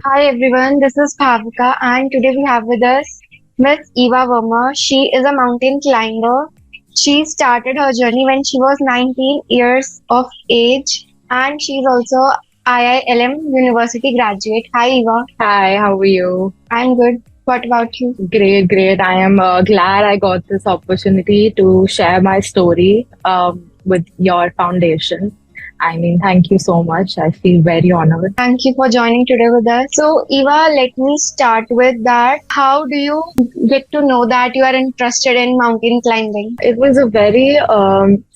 Hi everyone, this is Bhavika and today we have with us Miss Eva Verma. She is a mountain climber. She started her journey when she was 19 years of age and she is also IILM University graduate. Hi Eva, Hi, how are you? I'm good. What about you? Great, great. I am glad I got this opportunity to share my story with your foundation. I mean, thank you so much. I feel very honored. Thank you for joining today with us. So Eva, let me start with that. How do you get to know that you are interested in mountain climbing? It was a very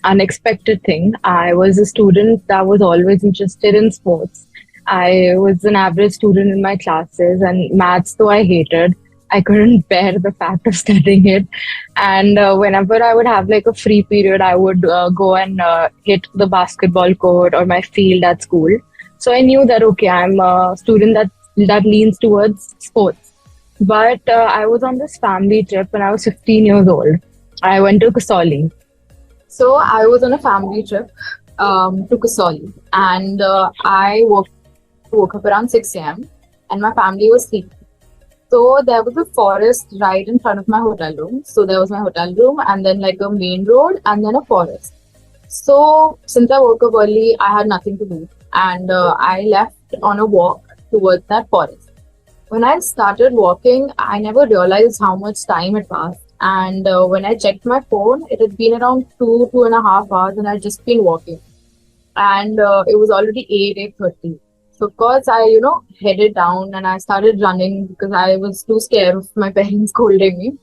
unexpected thing. I was a student that was always interested in sports. I was an average student in my classes, and maths, though I hated, I couldn't bear the fact of studying it. And whenever I would have like a free period, I would go and hit the basketball court or my field at school. So I knew that okay, I'm a student that leans towards sports. But I was on this family trip when I was 15 years old. I went to Kasoli. So I was on a family trip to Kasoli, and I woke up around 6 a.m. and my family was sleeping. So there was a forest right in front of my hotel room. So there was my hotel room, and then like a main road, and then a forest. So since I woke up early, I had nothing to do, and I left on a walk towards that forest. When I started walking, I never realized how much time had passed. And when I checked my phone, it had been around 2.5 hours, and I'd just been walking. And it was already 8:30. So of course I headed down and I started running because I was too scared of my parents scolding me.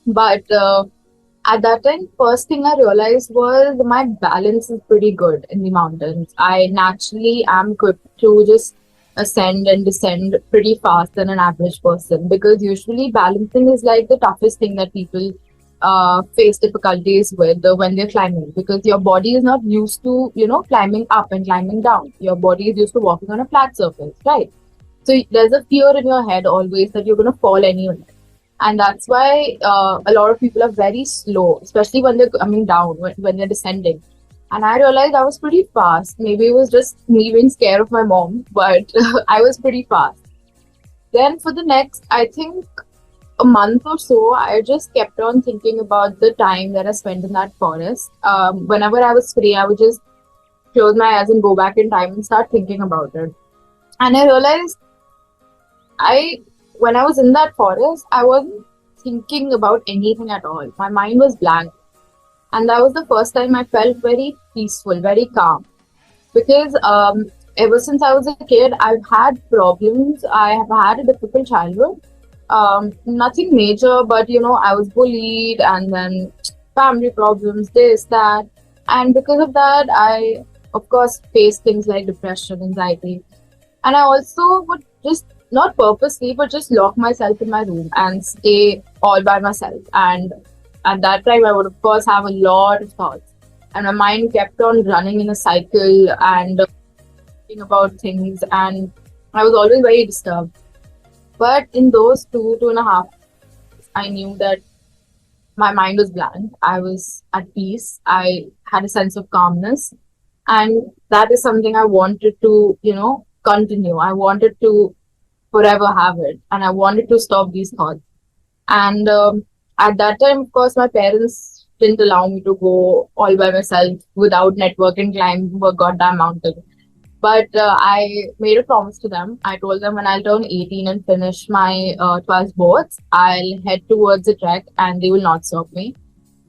But at that time, first thing I realized was my balance is pretty good in the mountains. I naturally am good to just ascend and descend pretty fast than an average person because usually balancing is like the toughest thing that people face difficulties with when they're climbing because your body is not used to climbing up and climbing down. Your body is used to walking on a flat surface, right? So there's a fear in your head always that you're going to fall anywhere. And that's why a lot of people are very slow, especially when they're coming down, when they're descending. And I realized I was pretty fast. Maybe it was just me being scared of my mom, but I was pretty fast. Then for the next, I think a month or so, I just kept on thinking about the time that I spent in that forest. Whenever I was free, I would just close my eyes and go back in time and start thinking about it. And I realized I, when I was in that forest, I wasn't thinking about anything at all. My mind was blank. And that was the first time I felt very peaceful, very calm. Because ever since I was a kid, I've had problems. I have had a difficult childhood. Nothing major, but I was bullied and then family problems, this, that. And because of that, I, of course, faced things like depression, anxiety. And I also would just not purposely, but just lock myself in my room and stay all by myself. And at that time, I would, of course, have a lot of thoughts. And my mind kept on running in a cycle and thinking about things. And I was always very disturbed. But in those 2.5, I knew that my mind was blank. I was at peace. I had a sense of calmness. And that is something I wanted to continue. I wanted to forever have it. And I wanted to stop these thoughts. And at that time, of course, my parents didn't allow me to go all by myself without network and climb a goddamn mountain. But I made a promise to them. I told them when I'll turn 18 and finish my 12th boards, I'll head towards the trek and they will not stop me.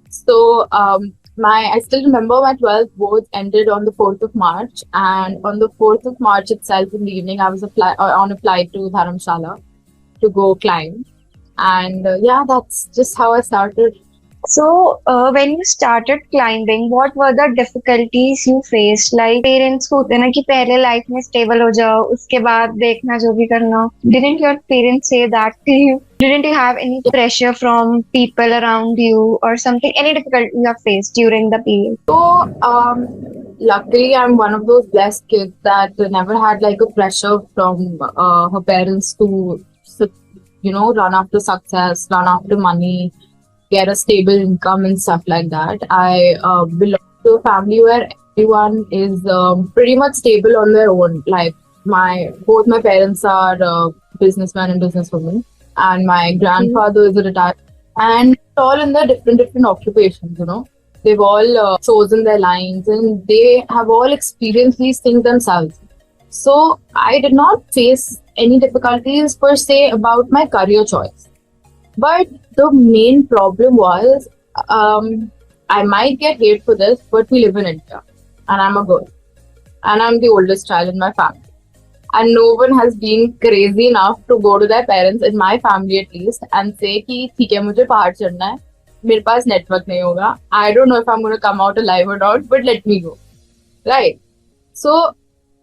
So I still remember my 12th boards ended on the 4th of March. And on the 4th of March itself in the evening, I was on a flight to Dharamshala to go climb. And yeah, that's just how I started. So, when you started climbing, what were the difficulties you faced? Like parents को होते हैं ना कि पहले life में stable हो जाओ, उसके बाद देखना जो भी करना. Didn't your parents say that to you? Didn't you have any pressure from people around you or something? Any difficulty you have faced during the period? So, luckily, I'm one of those blessed kids that never had like a pressure from her parents to run after success, run after money, get a stable income and stuff like that. I belong to a family where everyone is pretty much stable on their own. Like my both my parents are businessmen and businesswomen, and my Okay. grandfather is a retired, and all in their different occupations. They've all chosen their lines, and they have all experienced these things themselves. So I did not face any difficulties per se about my career choice. But the main problem was, um, I might get hate for this, but we live in India, and I'm a girl, and I'm the oldest child in my family. And no one has been crazy enough to go to their parents, in my family at least, and say कि ठीक है मुझे पहाड़ चढ़ना है, मेरे पास network नहीं होगा. I don't know if I'm going to come out alive or not, but let me go. Right. So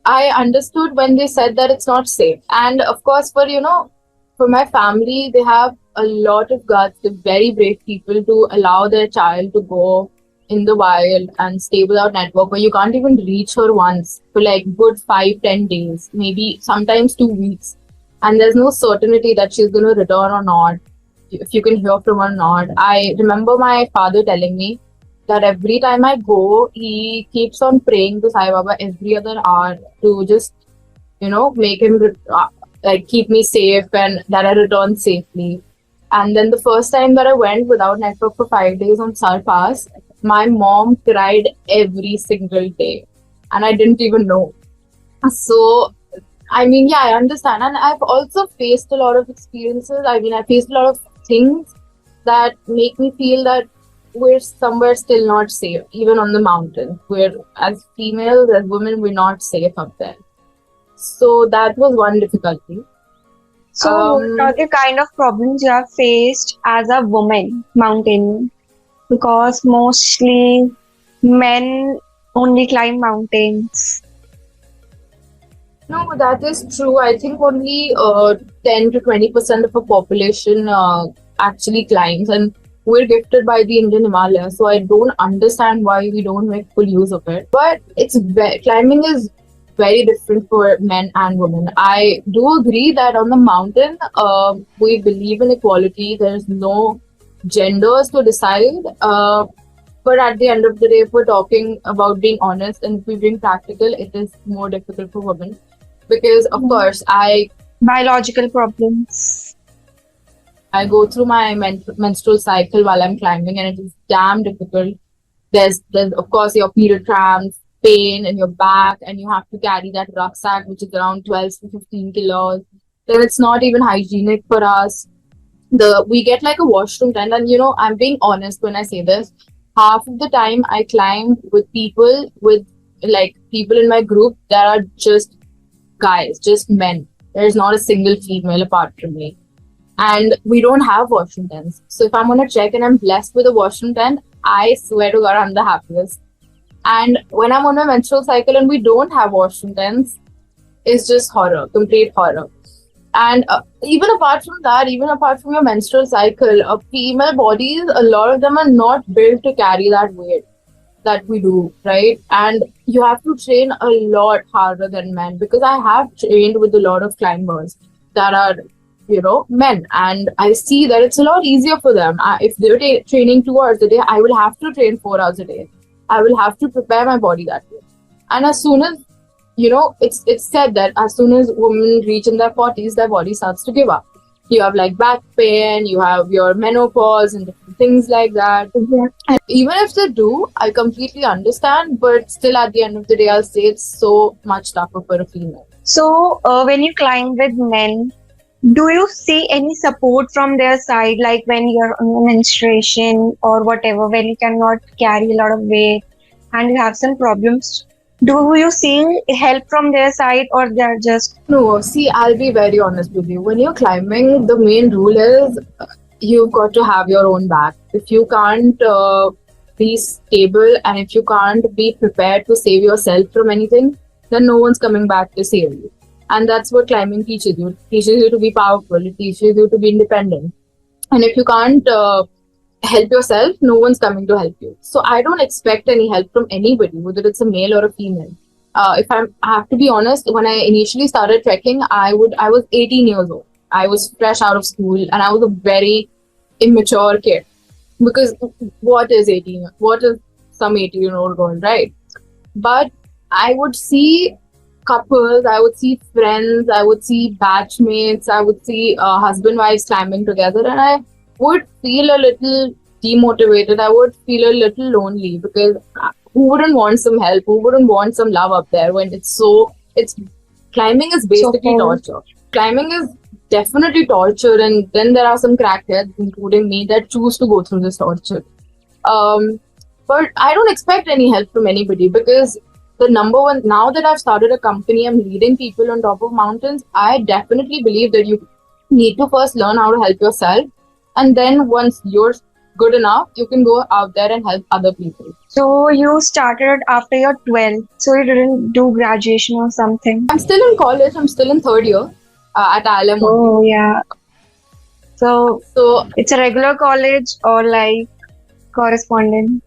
I understood when they said that it's not safe. And of course, for my family, they have a lot of guts. They're very brave people to allow their child to go in the wild and stay without network, where you can't even reach her once for like good 5, 10 days, maybe sometimes 2 weeks. And there's no certainty that she's going to return or not, if you can hear from her or not. I remember my father telling me that every time I go, he keeps on praying to Sai Baba every other hour to just, make him like keep me safe and that I return safely. And then the first time that I went without network for 5 days on Sar Pass, my mom cried every single day, and I didn't even know. So, I mean, yeah, I understand. And I've also faced a lot of experiences. I mean, I faced a lot of things that make me feel that we're somewhere still not safe, even on the mountain. We're, as females, as women, we're not safe up there. So that was one difficulty. So, what are Um, the kind of problems you have faced as a woman mountaineer? Because mostly men only climb mountains. no, that is true. I think only 10 to 20% of the population actually climbs, and we're gifted by the Indian Himalayas. So I don't understand why we don't make full use of it. But climbing is very different for men and women. I do agree that on the mountain, we believe in equality. There's no genders to decide. But at the end of the day, if we're talking about being honest and if we're being practical, it is more difficult for women because, of Mm. course, Biological problems. I go through my menstrual cycle while I'm climbing, and it is damn difficult. There's of course your period cramps, pain in your back, and you have to carry that rucksack which is around 12 to 15 kilos. Then it's not even hygienic for us. We get like a washroom tent, and I'm being honest when I say this. Half of the time I climb with people in my group that are just guys, just men. There's not a single female apart from me. And we don't have washroom tents. So if I'm on a trek and I'm blessed with a washroom tent, I swear to God, I'm the happiest. And when I'm on my menstrual cycle and we don't have washroom tents, it's just horror, complete horror. And even apart from that, even apart from your menstrual cycle, female bodies, a lot of them are not built to carry that weight that we do, right? And you have to train a lot harder than men, because I have trained with a lot of climbers that are, men, and I see that it's a lot easier for them. If they're training 2 hours a day, I will have to train 4 hours a day. I will have to prepare my body that way. And as soon as it's said that as soon as women reach in their 40s, their body starts to give up. You have like back pain, you have your menopause and different things like that. Exactly. And even if they do, I completely understand, but still at the end of the day, I'll say it's so much tougher for a female. So, when you climb with men, do you see any support from their side, like when you're on menstruation or whatever, when you cannot carry a lot of weight and you have some problems? Do you see help from their side, or they're just No, see, I'll be very honest with you. When you're climbing, the main rule is you've got to have your own back. If you can't be stable and if you can't be prepared to save yourself from anything, then no one's coming back to save you. And that's what climbing teaches you. It teaches you to be powerful. It teaches you to be independent. And if you can't help yourself, no one's coming to help you. So I don't expect any help from anybody, whether it's a male or a female. I have to be honest, when I initially started trekking, I was 18 years old. I was fresh out of school, and I was a very immature kid. Because what is 18? What is some 18-year-old girl, right? But I would see couples, I would see friends, I would see batchmates, I would see husband wives climbing together, and I would feel a little demotivated. I would feel a little lonely because who wouldn't want some help? Who wouldn't want some love up there when it's climbing is So basically cold. torture. Climbing is definitely torture, and then there are some crackheads, including me, that choose to go through this torture. Um, but I don't expect any help from anybody because the number one, now that I've started a company, I'm leading people on top of mountains. I definitely believe that you need to first learn how to help yourself. And then once you're good enough, you can go out there and help other people. So you started after your 12, so you didn't do graduation or something. I'm still in college, I'm still in third year at ILM only. Oh, yeah. So So it's a regular college or like correspondence?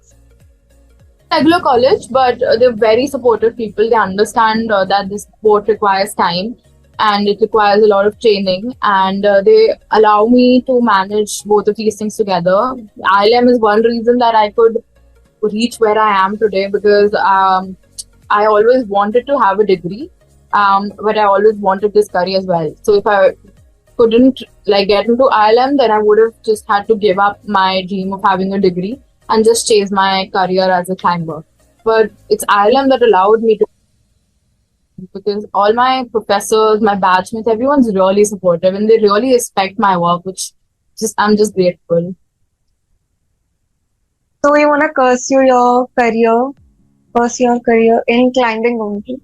regular college, but they're very supportive people. They understand that this sport requires time and it requires a lot of training, and they allow me to manage both of these things together. ILM is one reason that I could reach where I am today because I always wanted to have a degree, but I always wanted this career as well. So if I couldn't like get into ILM, then I would have just had to give up my dream of having a degree and just chase my career as a climber. But it's ILM that allowed me to, because all my professors, my batchmates, everyone's really supportive and they really respect my work, which just I'm just grateful. So you want to pursue your career in climbing only.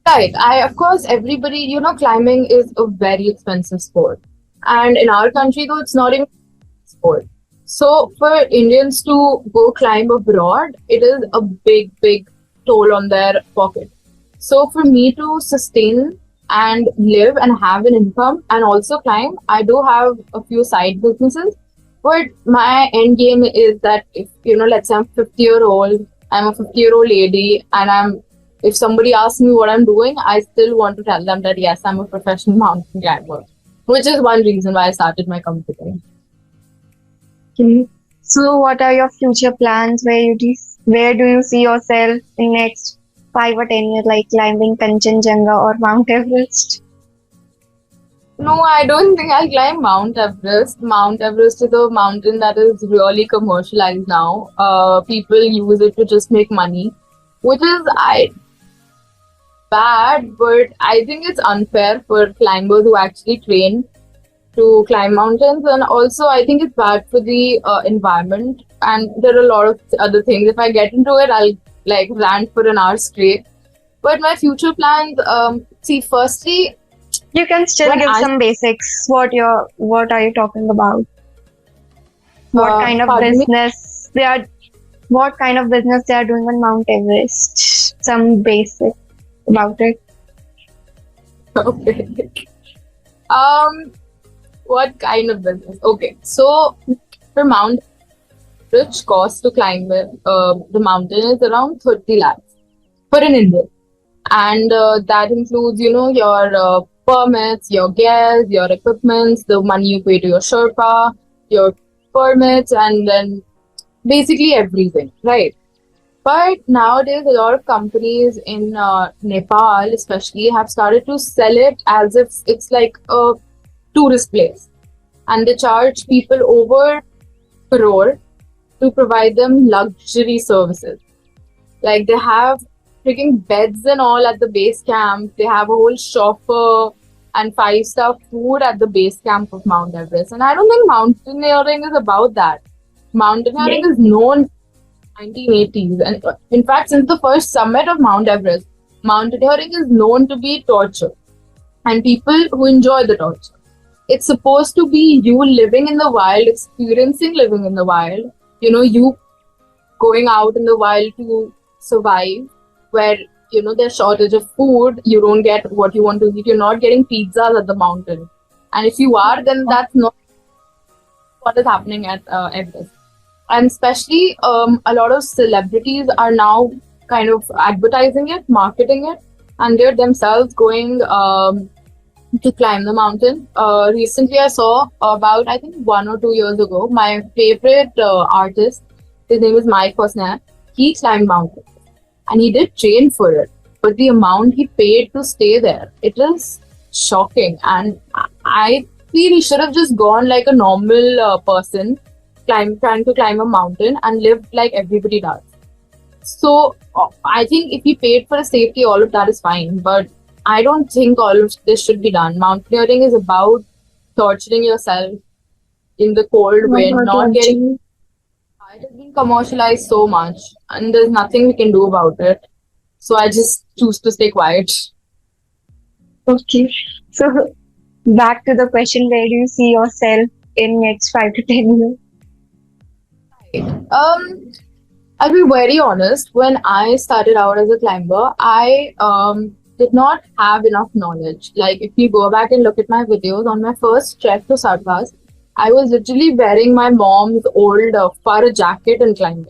Right. I of course everybody, climbing is a very expensive sport. And in our country though it's not even a sport. So for Indians to go climb abroad, it is a big, big toll on their pocket. So for me to sustain and live and have an income and also climb, I do have a few side businesses. But my end game is that if let's say I'm 50-year-old, I'm a 50-year-old lady, and if somebody asks me what I'm doing, I still want to tell them that yes, I'm a professional mountain climber, which is one reason why I started my company. Okay. So what are your future plans? Where do you see yourself in next 5 or 10 years, like climbing Kanchenjunga or Mount Everest? No, I don't think I'll climb Mount Everest. Mount Everest is a mountain that is really commercialized now. People use it to just make money, which is I bad, but I think it's unfair for climbers who actually train to climb mountains, and also I think it's bad for the environment. And there are a lot of other things. If I get into it, I'll like rant for an hour straight. But my future plans, see, firstly, You can still when give I some basics. What are you talking about? What kind of pardon me. business they are what kind of business they are doing on Mount Everest? Some basic about it. Okay. Um, what kind of business? Okay, so for Mount, which cost to climb the mountain is around 30 lakhs for an Indian, and that includes your permits, your gears, your equipments, the money you pay to your Sherpa, your permits, and then basically everything, right? But nowadays, a lot of companies in Nepal, especially, have started to sell it as if it's like a tourist place, and they charge people over crore to provide them luxury services. Like they have freaking beds and all at the base camp. They have a whole chauffeur and five-star food at the base camp of Mount Everest. And I don't think mountaineering is about that. Mountaineering Yeah. is known 1980s. And in fact, since the first summit of Mount Everest, mountaineering is known to be torture and people who enjoy the torture. It's supposed to be you living in the wild, experiencing living in the wild, you going out in the wild to survive, where, there's shortage of food, you don't get what you want to eat, you're not getting pizzas at the mountain. And if you are, then that's not what is happening at Everest. And especially a lot of celebrities are now kind of advertising it, marketing it, and they're themselves going to climb the mountain. Recently, I saw about, I think, 1 or 2 years ago, my favorite artist, his name is Mike Posner, he climbed mountains and he did train for it. but the amount he paid to stay there, it is shocking. And I feel he should have just gone like a normal person, trying to climb a mountain and lived like everybody does. So I think if he paid for the safety, all of that is fine. But I don't think all of this should be done. Mountaineering is about torturing yourself in the cold Oh my wind, God, not getting. Anjali. It has been commercialized so much, and there's nothing we can do about it. So I just choose to stay quiet. Okay. So back to the question, where do you see yourself in next 5 to 10 years? Um, I'll be very honest. When I started out as a climber, I did not have enough knowledge. Like, if you go back and look at my videos on my first trek to Sarpas, I was literally wearing my mom's old fur jacket and climbing.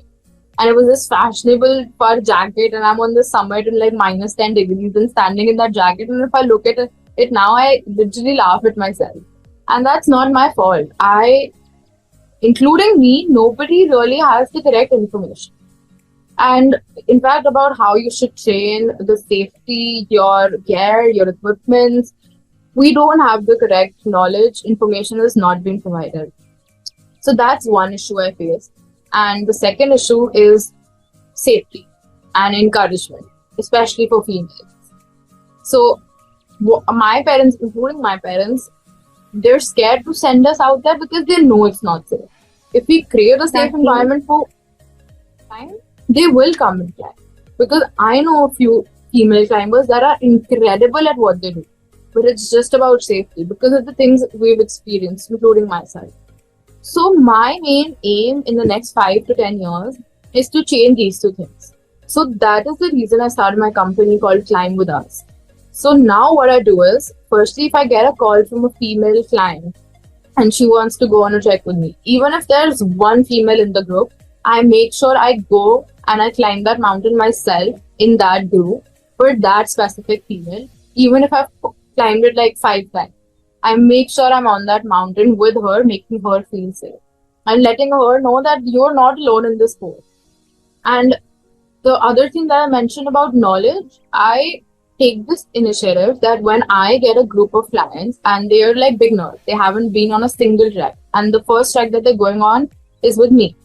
And it was this fashionable fur jacket, and I'm on the summit in like minus 10 degrees and standing in that jacket. And if I look at it now, I literally laugh at myself. And that's not my fault. Including me, nobody really has the correct information. And in fact, about how you should train, the safety, your gear, your equipment, we don't have the correct knowledge. Information has not been provided. So that's one issue I face. And the second issue is safety and encouragement, especially for females. So my parents, including my parents, they're scared to send us out there because they know it's not safe. If we create a safe Exactly. environment for time, they will come and climb. Because I know a few female climbers that are incredible at what they do. But it's just about safety because of the things we've experienced, including myself. So my main aim in the next 5 to 10 years is to change these two things. So that is the reason I started my company called Climb With Us. So now what I do is, firstly, if I get a call from a female client and she wants to go on a trek with me, even if there's one female in the group, I make sure I go and I climb that mountain myself in that group for that specific female, even if I've climbed it like 5 times. I make sure I'm on that mountain with her, making her feel safe and letting her know that you're not alone in this sport. And the other thing that I mentioned about knowledge, I take this initiative that when I get a group of clients and they're like beginners, they haven't been on a single trek, and the first trek that they're going on is with me.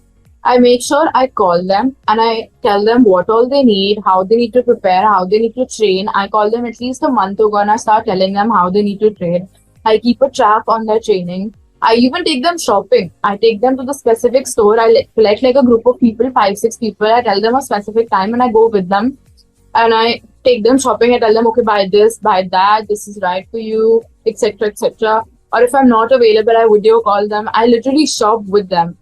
I make sure I call them and I tell them what all they need, how they need to prepare, how they need to train. I call them at least a month ago and I start telling them how they need to train. I keep a track on their training. I even take them shopping. I take them to the specific store. I select like a group of people, 5, 6 people. I tell them a specific time and I go with them and I take them shopping. I tell them, okay, buy this, buy that. This is right for you, etc., etc. Or if I'm not available, I video call them. I literally shop with them.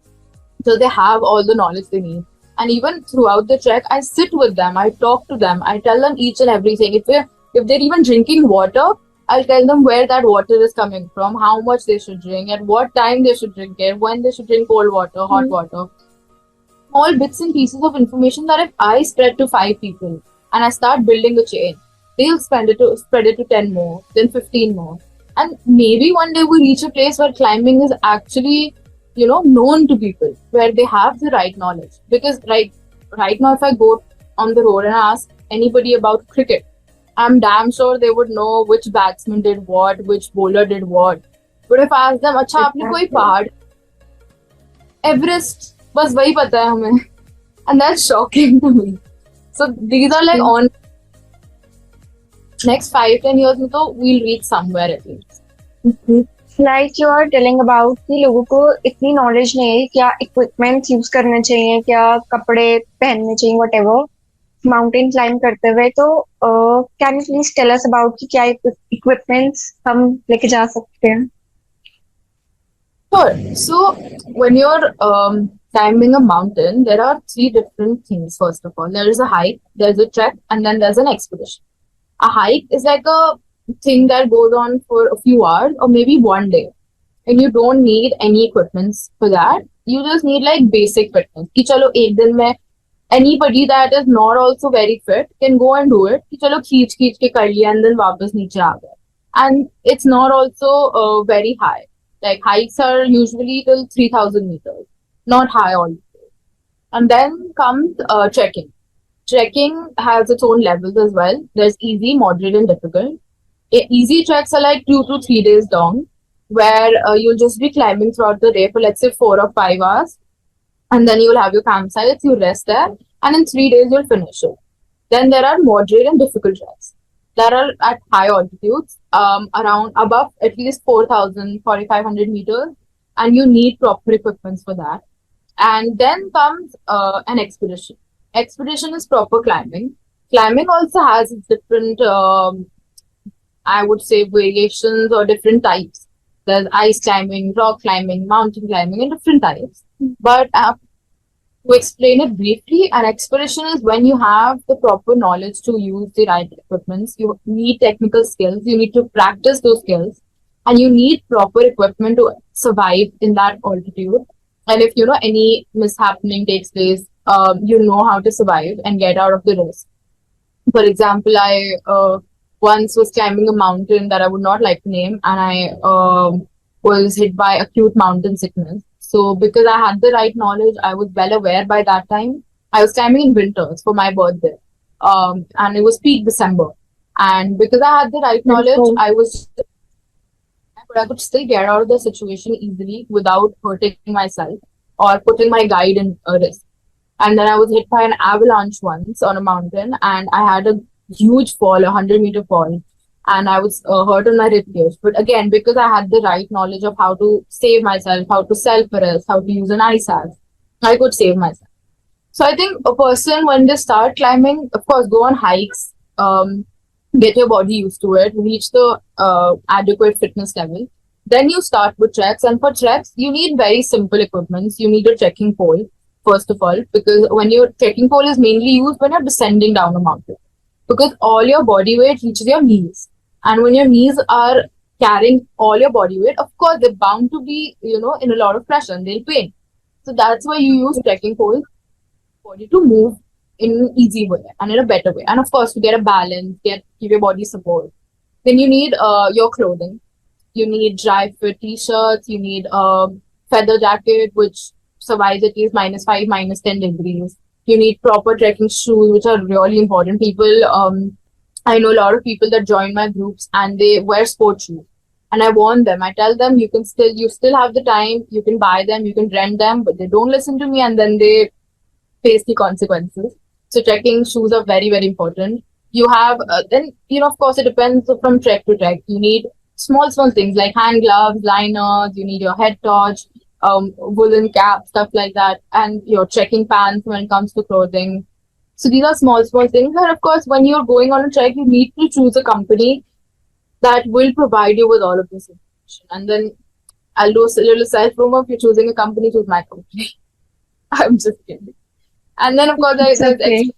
So they have all the knowledge they need. And even throughout the trek, I sit with them, I talk to them, I tell them each and everything. If they're even drinking water, I'll tell them where that water is coming from, how much they should drink, at what time they should drink it, when they should drink cold water, hot water. All bits and pieces of information that if I spread to 5 people and I start building a chain, they'll spread it to 10 more, then 15 more. And maybe one day we reach a place where climbing is actually known to people, where they have the right knowledge. Because right now, if I go on the road and ask anybody about cricket, I'm damn sure they would know which batsman did what, which bowler did what. But if I ask them, अच्छा आपने कोई पहाड़, Everest, बस वही पता है हमें, and that's shocking to me. So these are like on next 5-10 years, में तो we'll reach somewhere at least. Like you are telling about कि लोगों को इतनी नॉलेज नहीं है, क्या इक्विपमेंट्स यूज करने चाहिए, क्या कपड़े पहनने चाहिए, वट एवर माउंटेन क्लाइंब करते हुए. तो can you please tell us about कि क्या इक्विपमेंट्स हम लेके जा सकते हैं? Sure. So when you're climbing a mountain, there are 3 different things. First of all, there is a hike, there's a trek, and then there's an expedition. A hike is like a thing that goes on for a few hours or maybe one day, and you don't need any equipments for that. You just need like basic fitness. कि चलो एक दिन में anybody that is not also very fit can go and do it. कि चलो खींच के कर लिया and then वापस नीचे आ गए. And it's not also very high. Like hikes are usually till 3,000 meters, not high all. And then comes trekking. trekking has its own levels as well. There's easy, moderate, and difficult. Easy treks are like 2 to 3 days long, where you'll just be climbing throughout the day for let's say 4 or 5 hours, and then you'll have your campsites, you rest there, and in 3 days you'll finish it. Then there are moderate and difficult treks that are at high altitudes, around above at least 4,000, 4,500 meters, and you need proper equipment for that. And then comes an expedition. Expedition is proper climbing. Climbing also has its different, I would say, variations or different types. There's ice climbing, rock climbing, mountain climbing, and different types. But to explain it briefly, an expedition is when you have the proper knowledge to use the right equipment. You need technical skills, you need to practice those skills, and you need proper equipment to survive in that altitude. And if any mishappening takes place, you know how to survive and get out of the risk. For example, I once was climbing a mountain that I would not like to name, and I was hit by acute mountain sickness. So because I had the right knowledge, I was well aware by that time. I was climbing in winters for my birthday, and it was peak December. And because I had the right knowledge, but I could still get out of the situation easily without hurting myself or putting my guide in a risk. And then I was hit by an avalanche once on a mountain, and I had a huge fall, 100-meter fall, and I was hurt on my ribcage. But again, because I had the right knowledge of how to save myself, how to self-arrest, how to use an ice axe, I could save myself. So I think a person, when they start climbing, of course, go on hikes, get your body used to it, reach the adequate fitness level. Then you start with treks, and for treks, you need very simple equipment. You need a trekking pole, first of all, because when your trekking pole is mainly used when you're descending down a mountain, because all your body weight reaches your knees. And when your knees are carrying all your body weight, of course, they're bound to be, in a lot of pressure and they'll pain. So that's why you use trekking poles for body to move in an easy way and in a better way. And of course, to get a balance, give your body support. Then you need your clothing. You need dry fit t-shirts. You need a feather jacket, which survives at least -5, -10 degrees. You need proper trekking shoes, which are really important. I know a lot of people that join my groups and they wear sports shoes. And I warn them, I tell them, you still have the time, you can buy them, you can rent them, but they don't listen to me and then they face the consequences. So trekking shoes are very, very important. You have, then, of course, it depends from trek to trek. You need small things like hand gloves, liners, you need your head torch, woolen cap, stuff like that, and your trekking pants when it comes to clothing. So these are small things. And of course, when you're going on a trek, you need to choose a company that will provide you with all of this information. And then I'll do a little self-promo. If you're choosing a company, choose my company. I'm just kidding. And then, of course, there's okay.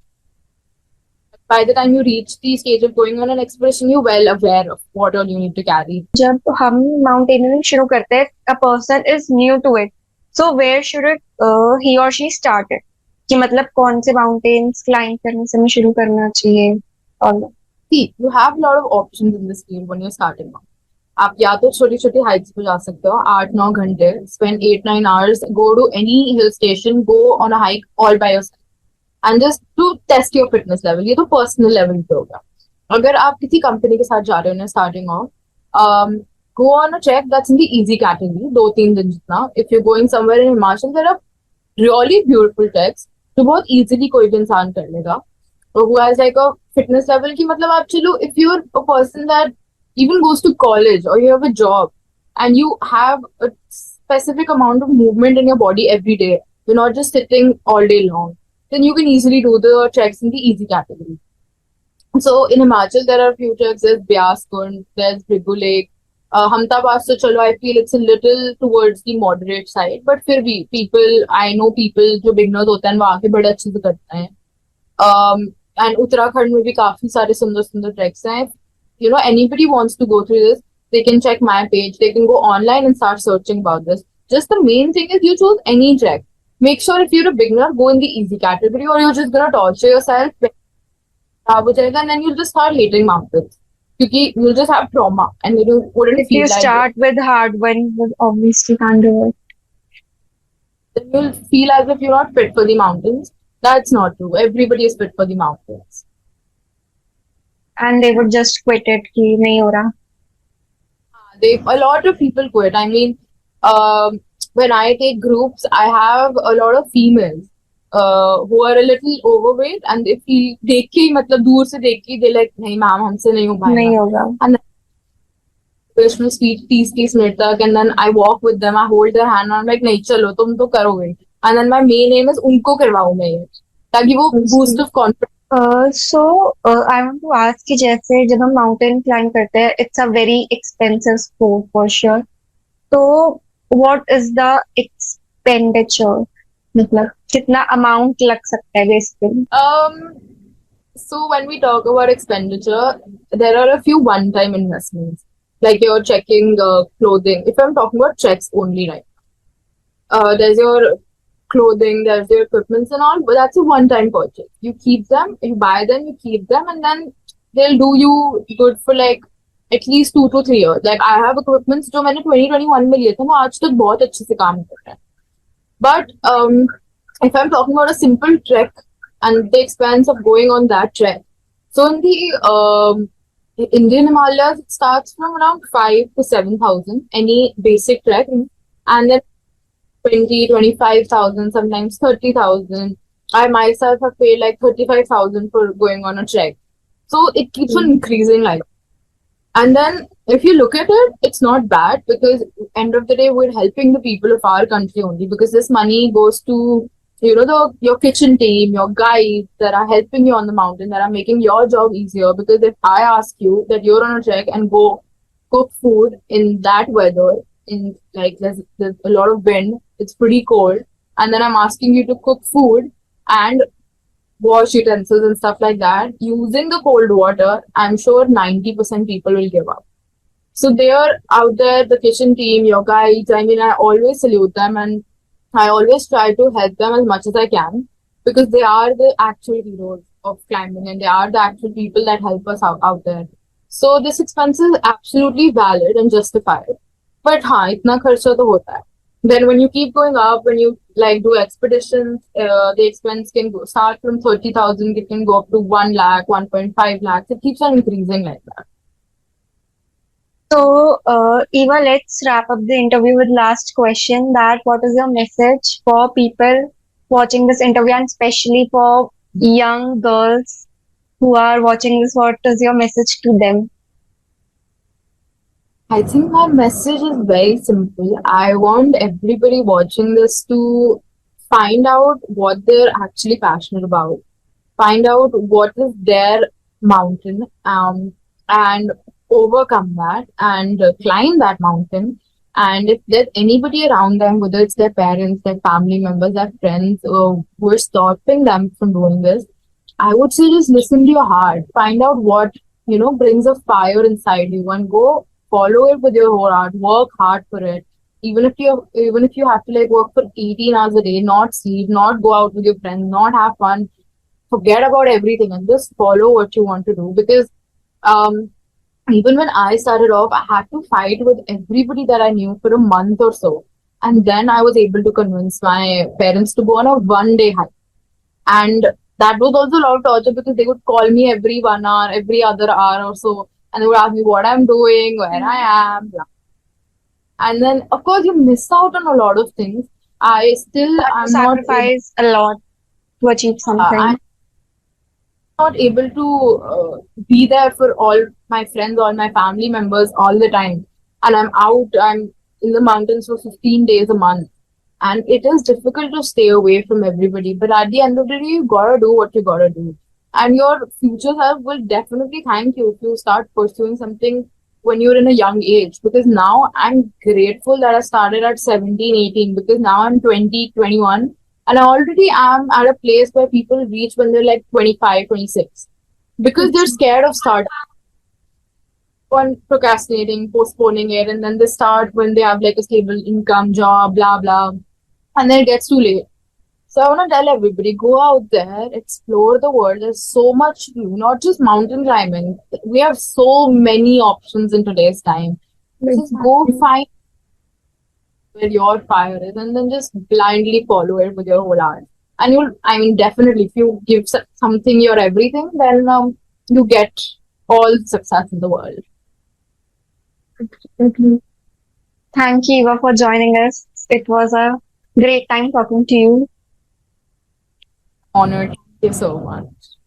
by the time you reach the stage of going on an expedition, you're well aware of what all you need to carry. जब हम mountaineering शुरू करते हैं, a person is new to it. So where should he or she start it? कि मतलब कौन से mountains climb करने से हमें शुरू करना चाहिए? और See, you have a lot of options in this field when you're starting out. आप या तो छोटी छोटी हाइट्स पे जा सकते हो, 8-9 घंटे, spend 8-9 hours, go to any hill station, go on a hike all by yourself, and just to test your fitness level. ये तो personal level पे होगा. अगर आप किसी कंपनी के साथ जा रहे हो, starting off, go on a trek that's in the easy category, 2-3 दिन जितना. If you're going somewhere in Himachal, there are really beautiful treks, जो बहुत easily कोई भी इंसान कर लेगा. Who has like a fitness level की मतलब आप चलो, if you're a person that even goes to college or you have a job and you have a specific amount of movement in your body every day, you're not just sitting all day long, then you can easily do the treks in the easy category. So in Himachal, there are a few treks. There's Byas Kund, there's Bhrigu Lake, Hamta Pass. So chalo, I feel it's a little towards the moderate side, but फिर भी I know people जो beginners होते हैं वो आके बड़े अच्छे से करते हैं. And Uttarakhand में भी काफी सारे सुंदर treks हैं. Anybody wants to go through this, they can check my page. They can go online and start searching about this. Just the main thing is you choose any trek. Make sure if you're a beginner, go in the easy category, or you're just gonna torture yourself. And then you'll just start hating mountains. Because you'll just have trauma and you wouldn't if feel you like start it. with hard one, you obviously can't do it. Then you'll feel as if you're not fit for the mountains. That's not true. Everybody is fit for the mountains. And they would just quit it कि नहीं हो रहा. They a lot of people quit. I mean, when I take groups, I have a lot of females who are a little overweight, and if he देख के ही मतलब दूर से देख के they like नहीं मैम हमसे नहीं हो नहीं पाएगा. होगा. And मोटिवेशनल स्पीच 30 मिनट तक, and then I walk with them, I hold their hand, and I'm like नहीं चलो तुम तो करोगे. And then my main aim is उनको करवाऊँ मैं ये, ताकि वो boost of confidence. So I want to ask कि जैसे जब हम mountain climb करते हैं, it's a very expensive sport for sure. तो what is the expenditure? मतलब कितना amount लग सकता है basically? So when we talk about expenditure, there are a few one-time investments, like you're checking clothing. If I'm talking about checks only, right? There's your clothing, there's your equipments and all, but that's a one-time purchase. You keep them, you buy them, you keep them, and then they'll do you good for like at least 2 to 3 years. Like I have equipments जो मैंने 2021 में लिए थे, वो आज तक बहुत अच्छे से काम कर रहे हैं. But if I'm talking about a simple trek and the expense of going on that trek, so in the Indian Himalayas, it starts from around 5 to 7,000 any basic trek, and then 20, 25,000, sometimes 30,000. I myself have paid like 35,000 for going on a trek. So it keeps on increasing like. And then if you look at it, it's not bad because end of the day we're helping the people of our country only, because this money goes to your kitchen team, your guides that are helping you on the mountain, that are making your job easier. Because if I ask you that you're on a trek and go cook food in that weather, in like there's a lot of wind, it's pretty cold, and then I'm asking you to cook food and wash utensils and stuff like that using the cold water, I'm sure 90% people will give up. So they are out there, the kitchen team, your guides. I mean, I always salute them, and I always try to help them as much as I can, because they are the actual heroes of climbing, and they are the actual people that help us out there. So this expense is absolutely valid and justified. But हाँ, इतना खर्चा तो होता है. Then when you keep going up, when you like do expeditions, the expense can start from 30,000, it can go up to 1 lakh, 1.5 lakhs. It keeps on increasing like that. So, Eva, let's wrap up the interview with last question. That what is your message for people watching this interview, and especially for young girls who are watching this? What is your message to them? I think my message is very simple. I want everybody watching this to find out what they're actually passionate about, find out what is their mountain, and overcome that and climb that mountain. And if there's anybody around them, whether it's their parents, their family members, their friends, who are stopping them from doing this, I would say just listen to your heart. Find out what brings a fire inside you, and go follow it with your whole heart. Work hard for it. Even if you have to like work for 18 hours a day, not sleep, not go out with your friends, not have fun, forget about everything and just follow what you want to do. Because even when I started off, I had to fight with everybody that I knew for a month or so. And then I was able to convince my parents to go on a 1 day hike. And that was also a lot of torture, because they would call me every 1 hour, every other hour or so, and they would ask me what I'm doing, where I am. Blah. And then, of course, you miss out on a lot of things. I'm sacrifice a lot to achieve something. I'm not able to be there for all my friends, all my family members all the time. And I'm in the mountains for 15 days a month. And it is difficult to stay away from everybody. But at the end of the day, you gotta do what you gotta do. And your future self will definitely thank you if you start pursuing something when you're in a young age. Because now I'm grateful that I started at 17, 18, because now I'm 20, 21. And I already am at a place where people reach when they're like 25, 26. Because they're scared of starting. On procrastinating, postponing it, and then they start when they have like a stable income, job, blah, blah. And then it gets too late. So I want to tell everybody, go out there, explore the world. There's so much to do, not just mountain climbing. We have so many options in today's time. Just go find where your fire is, and then just blindly follow it with your whole heart. And you'll, I mean, definitely, if you give something your everything, then you get all success in the world. Mhm. Thank you, Eva, for joining us. It was a great time talking to you. Honored. Thank you so much.